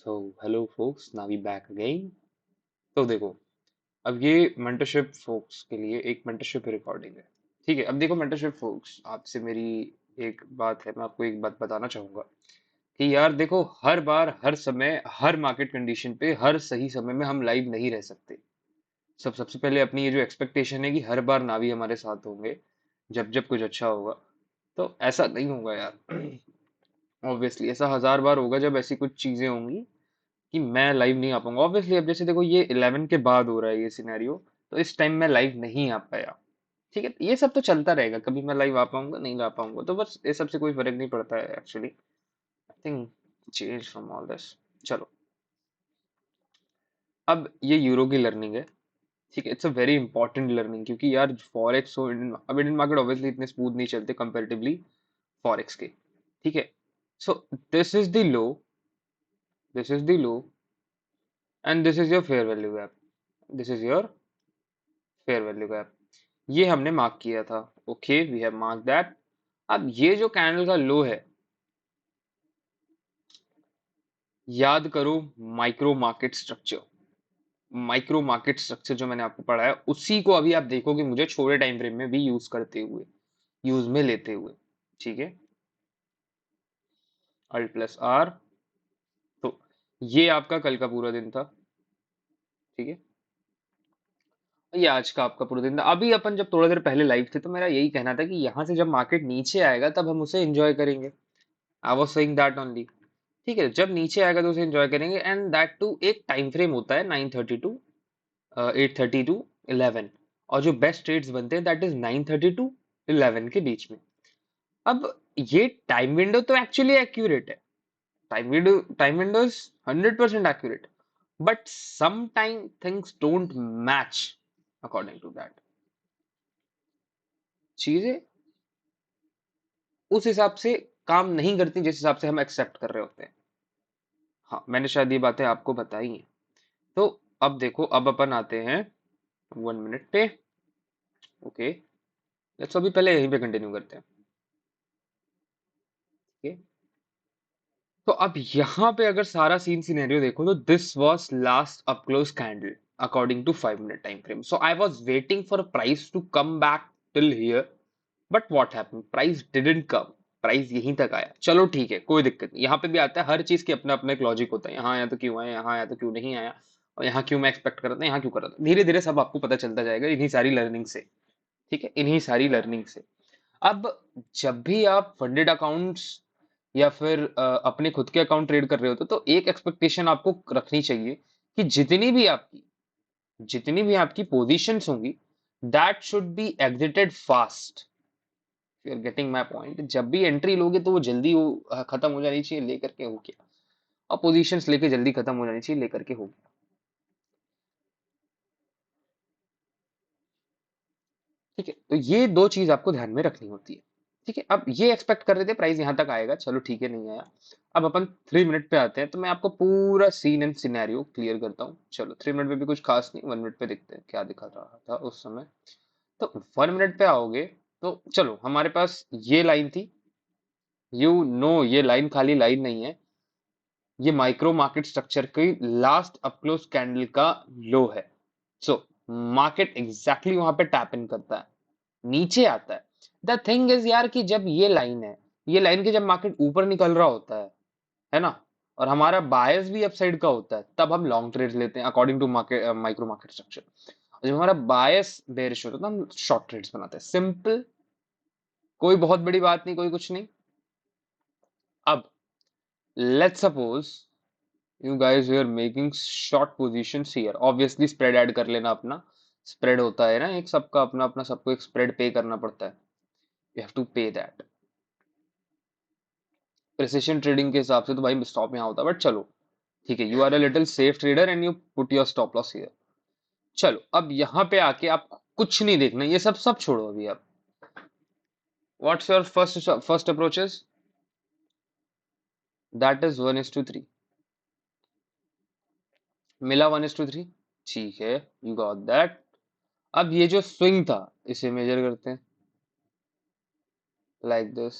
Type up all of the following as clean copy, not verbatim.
So hello folks, now we back again. तो देखो, अब ये मेंटरशिप फोक्स के लिए एक मेंटरशिप रिकॉर्डिंग है। ठीक है, अब देखो मेंटरशिप फोक्स, आपसे मेरी एक बात है, मैं आपको एक बात बताना चाहूंगा कि यार देखो, हर बार हर समय हर मार्केट कंडीशन पे हर सही समय में हम लाइव नहीं रह सकते। सबसे पहले अपनी ये जो एक्सपेक्टेशन है कि हर बार नावी हमारे साथ होंगे जब जब कुछ अच्छा होगा, तो ऐसा नहीं होगा यार। ऑब्वियसली ऐसा हजार बार होगा जब ऐसी कुछ चीजें होंगी कि मैं लाइव नहीं आ पाऊंगा। ऑब्वियसली अब जैसे देखो, ये 11 के बाद हो रहा है ये सिनेरियो, तो इस टाइम मैं लाइव नहीं आ पाया। ठीक है, ये सब तो चलता रहेगा, कभी मैं लाइव आ पाऊंगा नहीं आ पाऊंगा, तो बस ये सबसे कोई फर्क नहीं पड़ता है actually. I think change from all this. चलो, अब ये यूरो की लर्निंग है। ठीक है, it's a very important learning, क्योंकि यार फॉरेक्स हो अब इंडियन मार्केट ऑब्वियसली इतने स्मूथ नहीं चलते कंपेरेटिवली फॉरेक्स के। ठीक है, so this is the low, this is the low, and this is your fair value gap, this is your fair value gap. ये हमने मार्क किया था। Okay, we have mark that. अब ये जो कैंडल का लो है, याद करो micro market structure. Micro market structure जो मैंने आपको पढ़ाया, उसी को अभी आप देखोगे मुझे छोटे टाइम फ्रेम में भी यूज करते हुए, यूज में लेते हुए। ठीक है, अल्ट प्लस आर। तो ये आपका कल का पूरा दिन था। ठीक है, ये आज का आपका पूरा दिन था। अभी अपन जब थोड़ा देर पहले लाइव थे, तो मेरा यही कहना था कि यहां से जब मार्केट नीचे आएगा तब हम उसे एंजॉय करेंगे। I was saying that only. ठीक है, जब नीचे आएगा तो उसे एंजॉय करेंगे, एंड दैट टू एक टाइम फ्रेम होता है 9:30 टू 8:30 टू 11। और जो बेस्ट ट्रेड्स बनते हैं दैट इज 9:30 टू 11 के बीच में। अब ये टाइम विंडो तो एक्चुअली एक्यूरेट है, time window is 100% accurate, but some time things don't match according to that. चीजें उस हिसाब से काम नहीं करती जिस हिसाब से हम एक्सेप्ट कर रहे होते हैं। हाँ, मैंने शायद ये बातें आपको बताई हैं। तो अब देखो, अब अपन आते हैं 1 मिनट पे। ओके, लेट्स अभी पहले यहीं पे कंटिन्यू करते हैं। ओके, तो अब यहाँ पे अगर सारा सीन सिनेरियो देखो, तो this was last up close candle according to 5 minute time frame. So I was waiting for price to come back till here, but what happened, price didn't come. Price यहीं तक आया, चलो ठीक है, कोई दिक्कत नहीं। यहाँ पे भी आता है, हर चीज के अपना अपना एक लॉजिक होता है। यहाँ आया तो क्यों आया, यहाँ आया तो क्यों नहीं आया, और यहाँ क्यों मैं एक्सपेक्ट कर रहा था, यहाँ क्यों कर रहा था। धीरे धीरे सब आपको पता चलता जाएगा इन्हीं सारी लर्निंग से। ठीक है, इन्हीं सारी लर्निंग से। अब जब भी आप फंडेड अकाउंट्स या फिर अपने खुद के अकाउंट ट्रेड कर रहे होते, तो एक एक्सपेक्टेशन आपको रखनी चाहिए कि जितनी भी आपकी पोजीशंस होंगी, that should be exited fast. You are getting my point. जब भी एंट्री लोगे तो वो जल्दी खत्म हो जानी चाहिए, लेकर के हो गया। और पोजीशंस लेके जल्दी खत्म हो जानी चाहिए, लेकर के हो गया। ठीक है, तो ये दो चीज आपको ध्यान में रखनी होती है। ठीक है, अब ये एक्सपेक्ट कर रहे थे प्राइस यहां तक आएगा, चलो ठीक है, नहीं आया। अब अपन 3 मिनट पे आते हैं, तो मैं आपको पूरा सीन एंड सिनेरियो क्लियर करता हूँ। चलो, 3 मिनट पे भी कुछ खास नहीं, 1 मिनट पे देखते हैं क्या दिखा रहा था उस समय। तो 1 मिनट पे आओगे, तो चलो हमारे पास ये लाइन थी। यू नो, ये लाइन खाली लाइन नहीं है, ये माइक्रो मार्केट स्ट्रक्चर की लास्ट अप क्लोज कैंडल का लो है। सो मार्केट एग्जैक्टली वहां पे टैप इन करता है, नीचे आता है। द थिंग इज यार कि जब ये लाइन है, ये लाइन के जब मार्केट ऊपर निकल रहा होता है ना, और हमारा बायस भी अपसाइड का होता है, तब हम लॉन्ग ट्रेड लेते हैं according to market micro market structure. जब हमारा बायस बेरिश होता है, तो हम शॉर्ट ट्रेड्स बनाते हैं। सिंपल, कोई बहुत बड़ी बात नहीं, कोई कुछ नहीं। अब let's suppose you guys were making short positions here, obviously spread add कर लेना अपना। स्प्रेड होता है ना, एक सबका अपना अपना, सबको एक स्प्रेड पे करना पड़ता है। यू हैव टू पे दैट। प्रिसिशन ट्रेडिंग के हिसाब से तो भाई स्टॉप यहाँ होता है, बट चलो ठीक है, you are a little safe trader and you put your stop loss here. चलो, अब यहाँ पे आके आप कुछ नहीं देखना, ये सब सब छोड़ो अभी आप। What's your first approaches, that is 1:3। मिला 1:3, ठीक है, यू गॉट दैट। अब ये जो स्विंग था, इसे मेजर करते हैं लाइक दिस।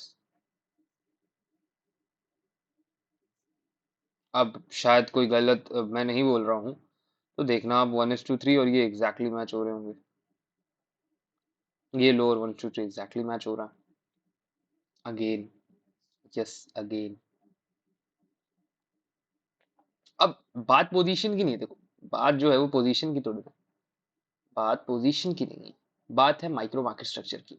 अब शायद कोई गलत मैं नहीं बोल रहा हूँ, तो देखना आप 1:3 और ये एग्जैक्टली मैच हो रहे होंगे। ये लो और 1:3 एग्जैक्टली मैच हो रहा है अगेन। Yes again. अब बात पोजीशन की नहीं है, देखो बात जो है वो पोजीशन की थोड़ी है, बात पोजीशन की नहीं है, बात है माइक्रो मार्केट स्ट्रक्चर की,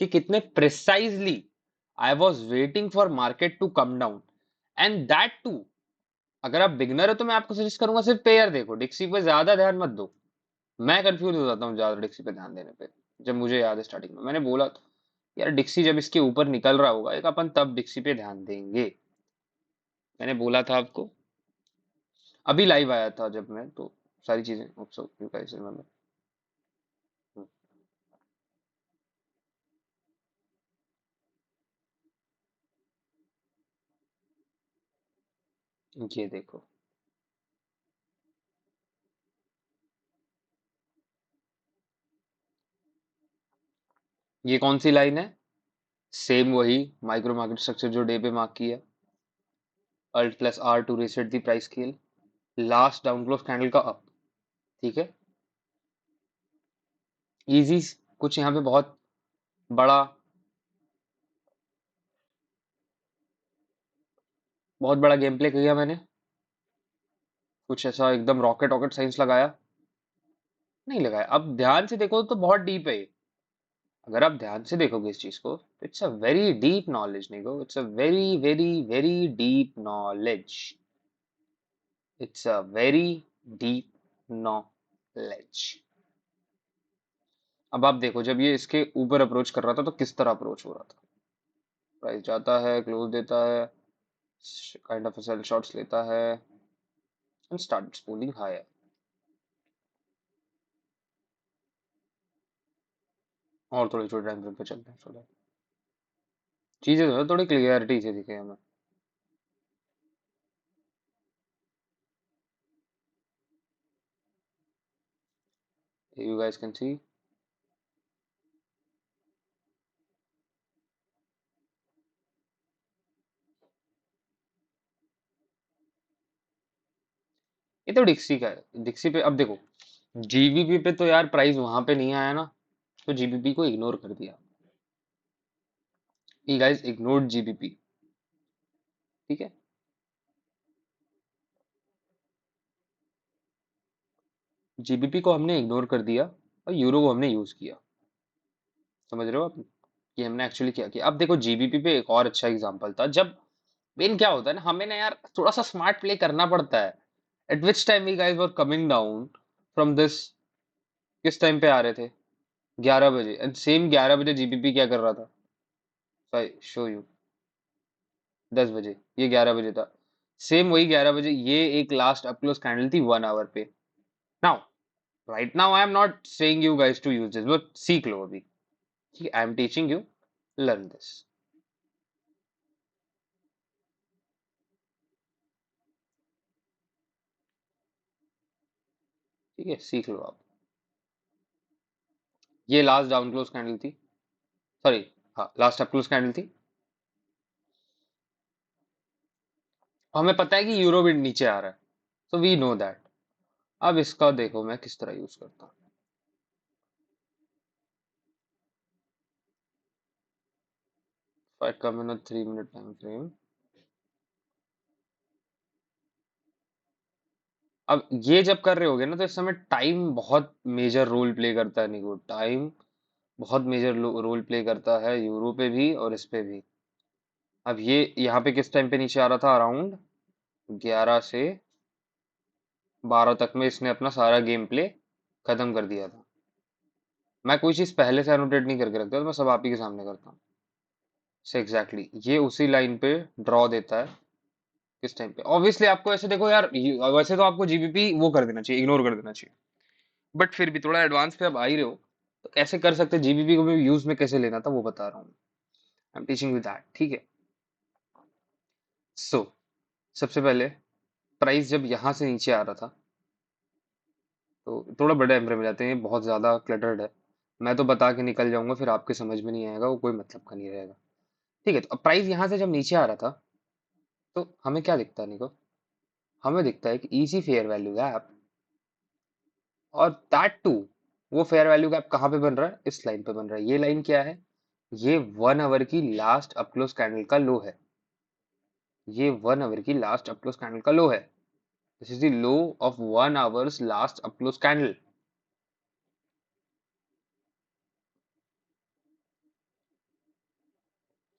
कि कितने precisely I was waiting for market to come down, and that too अगर आप बिगनर हो तो मैं आपको सजेस्ट करूंगा सिर्फ पेयर देखो, डिक्सी पे ज्यादा ध्यान मत दो। मैं कंफ्यूज हो जाता हूँ ज्यादा डिक्सी पे ध्यान देने पे। जब मुझे याद है स्टार्टिंग में मैंने बोला था यार डिक्सी जब इसके ऊपर निकल रहा होगा एक अपन तब डिक्सी पे ध्यान देंगे, मैंने बोला था आपको। अभी लाइव आया था जब मैं तो सारी चीजें सो यू गाइस रिमेंबर। ये देखो, ये कौन सी लाइन है? सेम वही माइक्रो मार्केट स्ट्रक्चर जो डे पे मार्क की है, alt plus R to reset the price scale, last down close candle का अप। ठीक है, इजी। कुछ यहाँ पे बड़ा बहुत बड़ा गेम प्ले किया मैंने, कुछ ऐसा एकदम रॉकेट रॉकेट साइंस लगाया नहीं लगाया। अब ध्यान से देखो तो बहुत डीप है ये। अगर आप ध्यान से देखोगे इस चीज को, it's a very deep knowledge Nico, it's a very very very deep knowledge, it's a very deep knowledge. अब आप देखो जब ये इसके ऊपर अप्रोच कर रहा था तो किस तरह अप्रोच हो रहा था, प्राइस जाता है क्लोज देता है, काइंड ऑफ सेल शॉट्स लेता है एंड स्टार्ट्स पुलिंग हायर। और थोड़ी छोटे टाइम फ्रेम पे चलते हैं थोड़ा, चीजें जो है थोड़ी क्लियरिटी से दिखे हमें। यू गाइस कैन सी, ये तो डिक्सी का है। डिक्सी पे अब देखो, जीबीपी पे तो यार प्राइस वहां पे नहीं आया ना, तो जीबीपी को इग्नोर कर दिया। ये गाइस इग्नोर्ड जीबीपी। ठीक है, जीबीपी को हमने इग्नोर कर दिया और यूरो को हमने यूज किया। समझ रहे हो आप कि हमने एक्चुअली क्या किया? अब देखो जीबीपी पे एक और अच्छा एग्जांपल था, जब मेन क्या होता है ना, हमें ना यार थोड़ा सा स्मार्ट प्ले करना पड़ता है। At which time we guys were coming down from this, किस टाइम पे आ रहे थे? 11 बजे, एंड सेम 11 बजे जीबीपी क्या कर रहा था? आई शो यू, 10 बजे, ये 11 बजे था। सेम वही 11 बजे ये एक लास्ट अप क्लोज कैंडल थी 1 आवर पे। Now right now I am not saying you guys to use this, but सीख लो अभी, I am teaching you, learn this. ठीक है, सीख लो आप। ये लास्ट डाउन क्लोज कैंडल थी, सॉरी, हाँ लास्ट अप क्लोज कैंडल थी। और हमें पता है कि यूरो भी नीचे आ रहा है, सो वी नो दैट। अब इसका देखो मैं किस तरह यूज करता हूँ। 5 का 3 मिनट टाइम फ्रेम। अब ये जब कर रहे होगे ना तो इस समय टाइम बहुत मेजर रोल प्ले करता है निको, टाइम बहुत मेजर रोल प्ले करता है यूरो पे भी और इस पे भी। अब ये यहाँ पे किस टाइम पे नीचे आ रहा था? अराउंड 11 से 12 तक में इसने अपना सारा गेम प्ले खत्म कर दिया था। मैं कोई चीज पहले से एनोटेट नहीं करके रखता, तो मैं सब आप ही के सामने करता हूँ। से एग्जैक्टली ये उसी लाइन पे ड्रॉ देता है किस टाइम पे। ऑब्वियसली आपको ऐसे देखो यार, वैसे तो आपको जीबीपी वो कर देना चाहिए, इग्नोर कर देना चाहिए, बट फिर भी थोड़ा एडवांस पे आप आ ही रहे हो, तो कैसे कर सकते हैं जीबीपी को भी यूज में कैसे लेना था वो बता रहा हूँ। आई एम टीचिंग विद दैट, ठीक है। सो सबसे पहले प्राइस जब यहाँ से नीचे आ रहा था तो थोड़ा बड़े एम्प्रे में जाते हैं, ये बहुत ज्यादा क्लटर्ड है, मैं तो बता के निकल जाऊंगा फिर आपके समझ में नहीं आएगा, वो कोई मतलब का नहीं रहेगा। ठीक है, तो अब प्राइस यहाँ से जब नीचे आ रहा था तो हमें क्या दिखता है निको? हमें दिखता है कि इजी फेयर वैल्यू गैप, और दैट टू वो फेयर वैल्यू गैप कहाँ पे बन रहा है? इस लाइन पे बन रहा है। ये लाइन क्या है? ये 1 आवर की लास्ट अप क्लोज कैंडल का लो है। ये 1 आवर की लास्ट अप क्लोज कैंडल का लो है। This is the low of 1 hours last up close candle.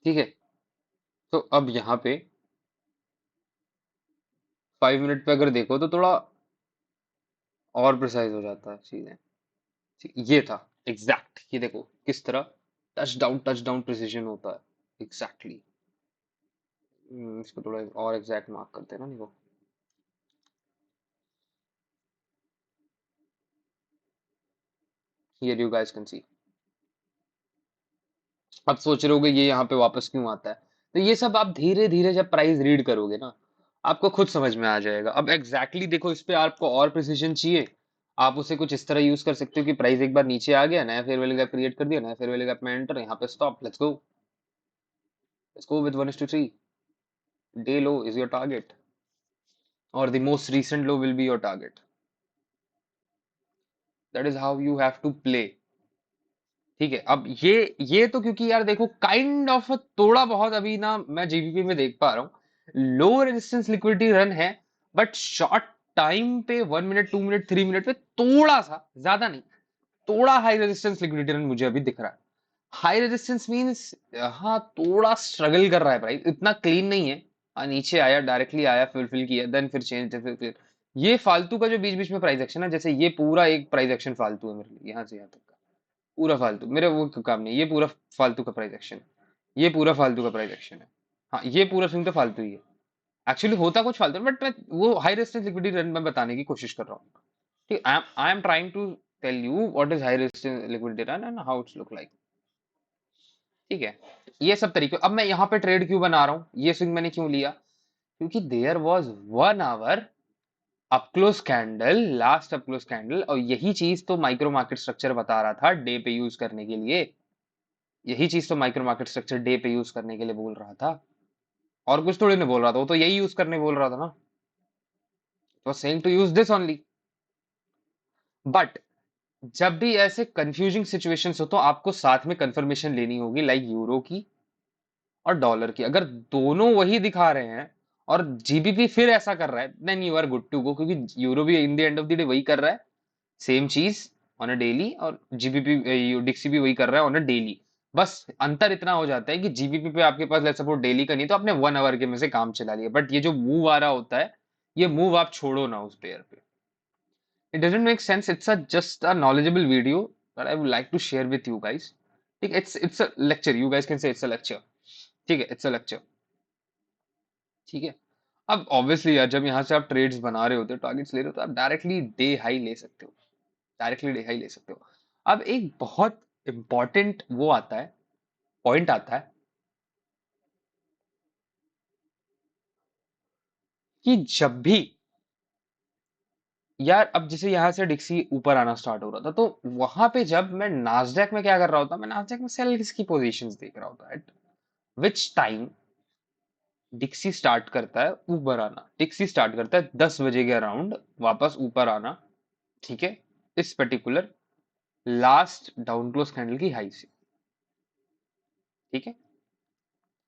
ठीक है, तो अब यहाँ पे 5 मिनट पे अगर देखो तो थोड़ा और प्रिसाइज हो जाता है चीजें। ये था एग्जैक्ट, ये देखो किस तरह टच डाउन प्रिसीजन होता है। Exactly exactly. इसको थोड़ा और एग्जैक्ट मार्क करते हैं ना देखो। Here you guys can see. अब सोच रहे होगे ये यहाँ पे वापस क्यों आता है? तो ये सब आप धीरे धीरे जब प्राइस रीड करोगे ना, आपको खुद समझ में आ जाएगा। अब एग्जैक्टली exactly देखो, इस पे आपको और प्रिसीजन चाहिए, आप उसे कुछ इस तरह यूज कर सकते हो कि प्राइस एक बार नीचे आ गया, नया फेयर वैल्यू गैप क्रिएट कर दिया, नया फेयर वैल्यू गैप में एंटर, यहाँ पे stop, let's go with 1:3। Day low is your target, और the most recent low will be your target. That is how you have to play. ठीक है, अब ये तो क्योंकि यार देखो काइंड ऑफ थोड़ा बहुत अभी ना मैं जीबीपी में देख पा रहा हूँ लो रेजिस्टेंस लिक्विडिटी रन है, बट शॉर्ट टाइम पे 1 मिनट 2 मिनट 3 मिनट पे थोड़ा सा, ज्यादा नहीं, थोड़ा हाई रेजिस्टेंस लिक्विडिटी रन मुझे अभी दिख रहा है। हाई रेजिस्टेंस मींस हाँ थोड़ा स्ट्रगल कर रहा है प्राइस, इतना क्लीन नहीं है। हाँ नीचे आया, डायरेक्टली आया, फिल किया, देन फिर चेंज, फिर ये फालतू का जो बीच बीच में प्राइस एक्शन है, जैसे ये पूरा एक प्राइस एक्शन फालतू है मेरे लिए, यहाँ से यहाँ तक का पूरा फालतू, मेरे वो काम नहीं, ये पूरा फालतू का प्राइस एक्शन है। ये पूरा फालतू का प्राइस एक्शन है। हाँ ये पूरा सीन तो फालतू ही है। एक्चुअली होता कुछ फालतू, बट मैं वो हाई रेजिस्टेंस लिक्विडिटी रन में बताने की कोशिश कर रहा हूँ। ठीक, I am trying to tell you what is high resistance liquidity run and how it's look like. ठीक है, ये सब तरीके। अब मैं यहाँ पे ट्रेड क्यों बना रहा हूँ, ये स्विंग मैंने क्यों लिया? क्योंकि there was 1 hour up close candle, last up close candle, और यही चीज तो माइक्रो मार्केट स्ट्रक्चर बता रहा था डे पे यूज करने के लिए। यही चीज तो माइक्रो मार्केट स्ट्रक्चर डे पे यूज करने के लिए बोल रहा था, और कुछ थोड़ी ना बोल रहा था, वो तो यही यूज करने बोल रहा था ना। तो saying to use this only. But जब भी ऐसे कंफ्यूजिंग सिचुएशंस हो तो आपको साथ में कंफर्मेशन लेनी होगी, लाइक यूरो की और डॉलर की। अगर दोनों वही दिखा रहे हैं और जीबीपी फिर ऐसा कर रहा है, then you are good to go, क्योंकि यूरो भी in the end of the day वही कर रहा है, सेम चीज ऑन अ डेली, और जीबीपी डिक्सी भी वही कर रहा है ऑन अ डेली। बस अंतर इतना हो जाता है कि जीबीपी पे आपके पास लेट्स सपोज डेली का नहीं, तो आपने 1 आवर के में से काम चला लिया, बट ये जो मूव आ रहा होता है, ये मूव आप छोड़ो ना उस पेयर पे। It doesn't make sense, it's a just a knowledgeable video that I would like to share with you guys. ठीक, it's a lecture, you guys can say it's a lecture. ठीक है, it's a lecture. ठीक है, अब obviously यार जब यहाँ से आप ट्रेड्स बना रहे होते हो, टारगेट्स ले रहे हो, तो आप डायरेक्टली डे हाई ले सकते हो, डायरेक्टली डे हाई ले सकते हो। अब एक बहुत इंपॉर्टेंट वो आता है, पॉइंट आता है कि जब भी यार, अब जैसे यहाँ से डिक्सी ऊपर आना स्टार्ट हो रहा था, तो वहां पे जब मैं नास्डैक में क्या कर रहा होता, मैं नास्डैक में सेल की पोजीशंस देख रहा होता, एट विच टाइम डिक्सी स्टार्ट करता है ऊपर आना, डिक्सी स्टार्ट करता है 10 बजे के अराउंड वापस ऊपर आना। ठीक है, इस particular last down close candle की हाई से। ठीक है,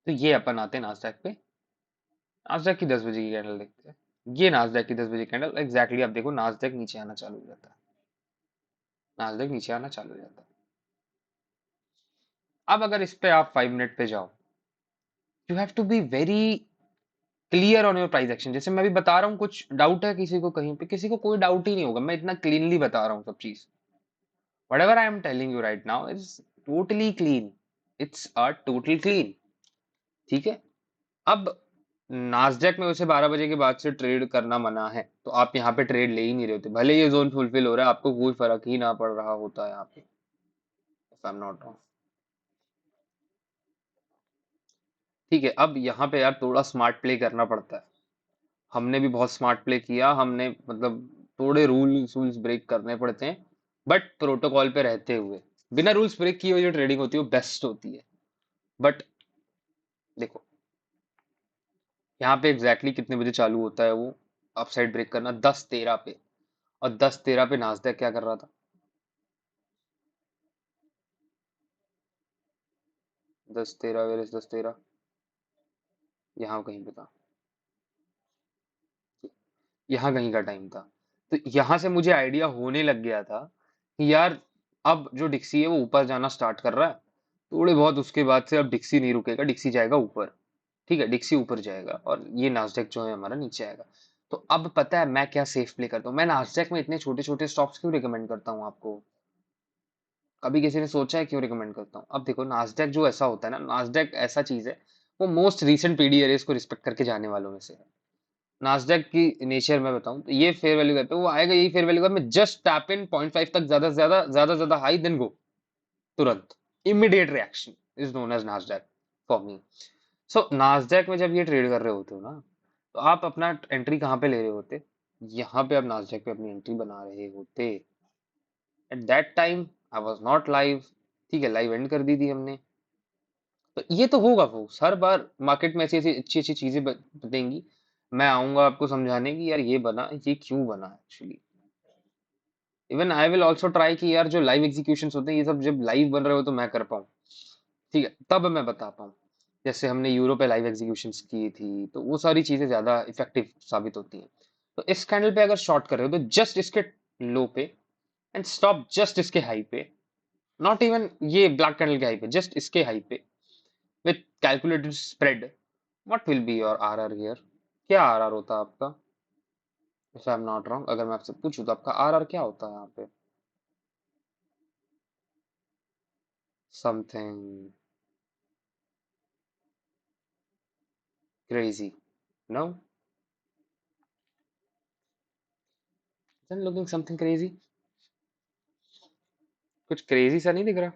तो ये अपन आते हैं नास्डैक पे, नास्डैक की 10 बजे की कैंडल देखते हैं। ये नास्डैक की 10 बजे कैंडल एग्जैक्टली, आप देखो नास्डैक नीचे आना चालू हो जाता है, नास्डैक नीचे आना चालू हो जाता है। अब अगर इस पे आप 5 मिनट पे जाओ, you have to be very clear on your price action. जैसे मैं भी बता रहा हूँ, कुछ डाउट है किसी को कहीं पे, किसी को कोई डाउट ही नहीं होगा, मैं इतना क्लीनली बता रहा हूँ सब चीज। whatever I am telling you right now is totally clean, it's a total clean। ठीक है, अब नास्डैक में उसे 12 बजे के बाद से ट्रेड करना मना है, तो आप यहाँ पे ट्रेड ले ही नहीं रहे होते, भले ये जोन फुलफिल हो रहा है, आपको कोई फर्क ही ना पड़ रहा होता है यहाँ पे, if I am not wrong. ठीक है, अब यहाँ पे यार थोड़ा स्मार्ट प्ले करना पड़ता है। हमने भी बहुत स्मार्ट प्ले किया, हमने मतलब थोड़े रूल्स ब्रेक करने पड़ते हैं, बट प्रोटोकॉल पे रहते हुए। बिना रूल्स ब्रेक किए हुए जो ट्रेडिंग होती है वो बेस्ट होती है, बट देखो यहाँ पे एग्जैक्टली कितने बजे चालू होता है वो अपसाइड ब्रेक करना, 10:13 पे। और 10:13 पे नास्डैक क्या कर रहा था? 10:13 वेर इज 10:13, यहाँ कहीं पे था, यहाँ कहीं का टाइम था। तो यहाँ से मुझे आइडिया होने लग गया था कि यार अब जो डिक्सी है वो ऊपर जाना स्टार्ट कर रहा है, थोड़े बहुत उसके बाद से अब डिक्सी नहीं रुकेगा, डिक्सी जाएगा ऊपर। ठीक है, डिक्सी ऊपर जाएगा और ये नास्डैक जो है हमारा नीचे आएगा। तो अब पता है मैं क्या सेफ प्ले करता हूँ, मैं नास्डैक में इतने छोटे छोटे स्टॉप्स क्यों रिकमेंड करता हूँ आपको? कभी किसी ने सोचा है क्यों रिकमेंड करता हूँ? अब देखो नास्डैक जो ऐसा होता है ना, नास्डैक ऐसा चीज है, वो मोस्ट रीसेंट पीडी एरेस को रिस्पेक्ट करके जाने वालों में से है। नास्डैक की नेचर में बताऊं तो ये फेयर वैल्यू गैप पे वो आएगा, यही फेयर वैल्यू गैप में जस्ट टैप इन 0.5 तक, ज्यादा हाई देन गो, तुरंत immediate reaction is known as Nasdaq for me. So Nasdaq में जब ये ट्रेड कर रहे होते हो ना, तो आप अपना एंट्री कहाँ पे ले रहे होते? यहाँ पे आप नास्डैक पे अपनी एंट्री बना रहे होते। At that time I was not live. ठीक है, लाइव एंड कर दी थी हमने। तो ये तो होगा, वो हर बार मार्केट में ऐसी ऐसी अच्छी अच्छी चीजें बनेंगी, मैं आऊंगा आपको समझाने की यार ये बना, ये क्यों बना actually. Even I will also try कि यार जो लाइव एग्जीक्यूशन होते हैं ये सब जब लाइव बन रहे हो तो मैं कर पाऊँ। ठीक है, तब मैं बता पाऊँ। जैसे हमने यूरो पे लाइव एग्जीक्यूशन की थी, तो वो सारी चीजें ज्यादा इफेक्टिव साबित होती हैं। तो इस कैंडल पे अगर शॉर्ट कर रहे हो तो जस्ट इसके लो पे एंड स्टॉप जस्ट इसके हाई पे, नॉट इवन ये ब्लैक कैंडल के हाई पे, जस्ट इसके हाई पे with calculated spread. What will be your RR here? क्या आरआर होता है आपका? If I am not wrong, अगर मैं आपसे पूछूं तो आपका आरआर क्या होता है यहाँ पे? Something crazy? No? Looking something crazy? कुछ क्रेजी सा नहीं दिख रहा?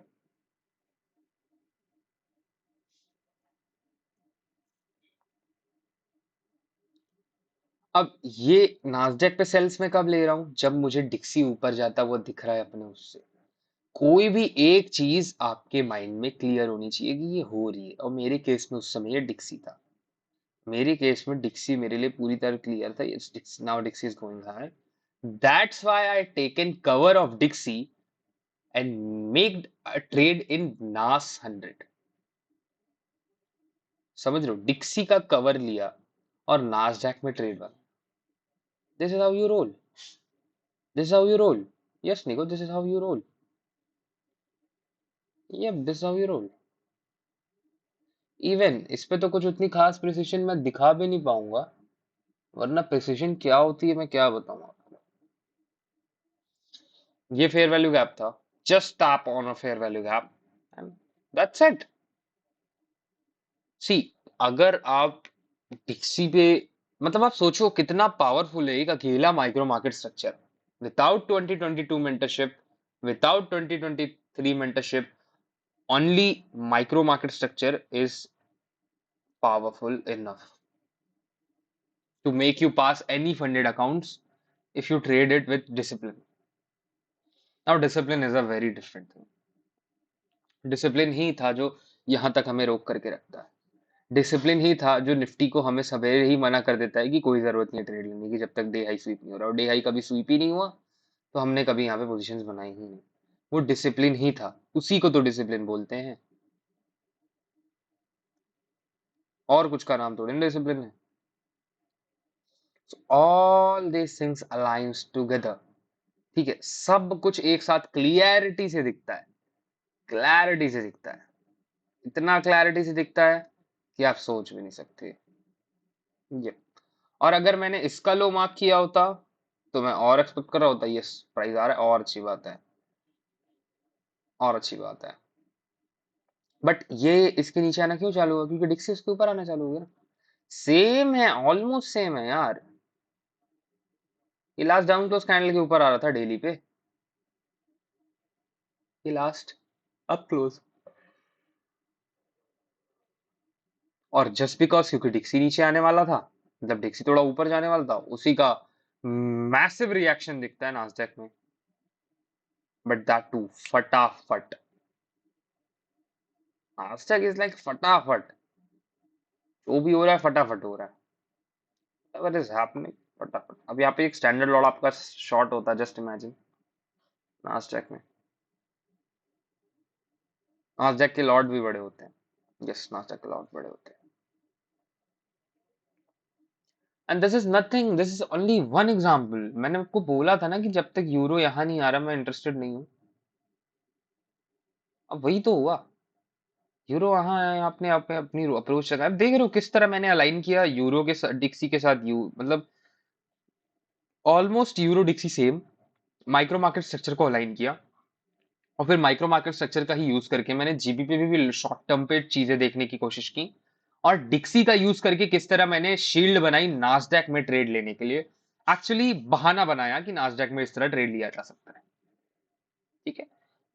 अब ये नास्डैक पे सेल्स में कब ले रहा हूं? जब मुझे डिक्सी ऊपर जाता हुआ दिख रहा है अपने उससे। कोई भी एक चीज आपके माइंड में क्लियर होनी चाहिए कि ये हो रही है, और मेरे केस में उस समय ये डिक्सी था। मेरे केस में डिक्सी मेरे लिए पूरी तरह क्लियर था, now DXY is going higher, that's why I taken cover of DXY and made a trade in Nas 100। समझ रहे हो, डिक्सी का कवर लिया और नासडैक में ट्रेड बना। This is how you roll, this is how you roll. Yes Nico, this is how you roll. Yup, this is how you roll. Even इस पे तो कुछ उतनी खास प्रिसिशन मैं दिखा भी नहीं पाऊंगा, वरना प्रिसिशन क्या होती है मैं क्या बताऊं आपको। ये फेयर वैल्यू गैप था, just tap on a fair value gap and that's it. See, अगर आप डिक्सी पे, मतलब आप सोचो कितना पावरफुल है एक अकेला micro market structure, without 2022 mentorship, without 2023 mentorship, only micro market structure is powerful enough to make you pass any funded accounts if you trade it with discipline. Now discipline is a very different thing. Discipline ही था जो यहाँ तक हमें रोक करके रखता है। डिसिप्लिन ही था जो निफ्टी को हमें सवेरे ही मना कर देता है कि कोई जरूरत नहीं ट्रेड लेने की जब तक डे हाई स्वीप नहीं हो रहा, और डे हाई कभी स्वीप ही नहीं हुआ तो हमने कभी यहाँ पे पोजीशंस बनाई ही नहीं। वो डिसिप्लिन ही था, उसी को तो डिसिप्लिन बोलते हैं, और कुछ का नाम थोड़ी ना डिसिप्लिन है। All this things aligns together. ठीक है, सब कुछ एक साथ क्लियरिटी से दिखता है, क्लैरिटी से दिखता है, इतना क्लैरिटी से दिखता है कि आप सोच भी नहीं सकते। ये, और अगर मैंने इसका लो मार्क किया होता तो मैं और एक्सपेक्ट कर रहा होता, यस प्राइस आ रहा है, और अच्छी बात है, और अच्छी बात है। बट ये इसके नीचे आना क्यों चालू हुआ? क्योंकि डिक्सी इसके ऊपर आना चालू हो गया ना। सेम है, ऑलमोस्ट सेम है यार। ये लास्ट डाउन क्लोज कैंडल के ऊपर आ रहा था डेली पे, ये लास्ट अप क्लोज, और जस्ट बिकॉज क्योंकि डिक्सी नीचे आने वाला था, जब डिक्सी थोड़ा ऊपर जाने वाला था, उसी का मैसिव रिएक्शन दिखता है नास्डैक में, बट दैट टू फटाफट। नास्डैक इज लाइक फटाफट। जो भी हो रहा है फटाफट हो रहा है, व्हाट इज हैपनिंग, फटाफट। अब यहाँ पे एक स्टैंडर्ड लॉट आपका शॉर्ट होता है, जस्ट इमेजिन, नास्डैक में। नास्डैक के लॉट भी बड़े होते हैं, यस, नास्डैक के लॉट बड़े होते हैं। And this is nothing, this is only one example. मैंने आपको बोला था ना कि जब तक यूरो यहाँ नहीं आ रहा मैं इंटरेस्टेड नहीं हूँ। अब वही तो हुआ, यूरो वहां है, आपने आपने अपनी अप्रोच रखा। अब देख रहे हो किस तरह मैंने अलाइन किया यूरो के साथ, डिक्सी के साथ, यू मतलब almost euro DXY same micro market structure को अलाइन किया। और फिर माइक्रो मार्केट स्ट्रक्चर का ही यूज करके मैंने जीबी पे भी शॉर्ट टर्म पे चीजें देखने की कोशिश की। और डिक्सी का यूज करके किस तरह मैंने शील्ड बनाई नास्डैक में ट्रेड लेने के लिए। एक्चुअली बहाना बनाया कि नास्डैक में इस तरह ट्रेड लिया जा सकता है, ठीक है।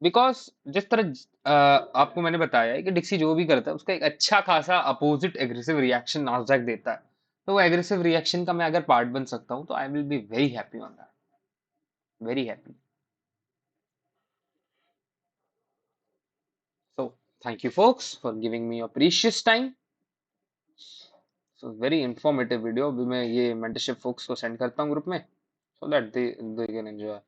बिकॉज जिस तरह आपको मैंने बताया है कि डिक्सी जो भी करता है उसका एक अच्छा खासा अपोजिट एग्रेसिव रिएक्शन नास्डैक देता है। तो वो एग्रेसिव रिएक्शन का मैं अगर पार्ट बन सकता हूं तो I will be very happy on that, very happy. So thank you folks for giving me your precious time. So very informative video. अभी मैं ये मेंटरशिप folks को सेंड करता हूँ ग्रुप में, so that they can enjoy.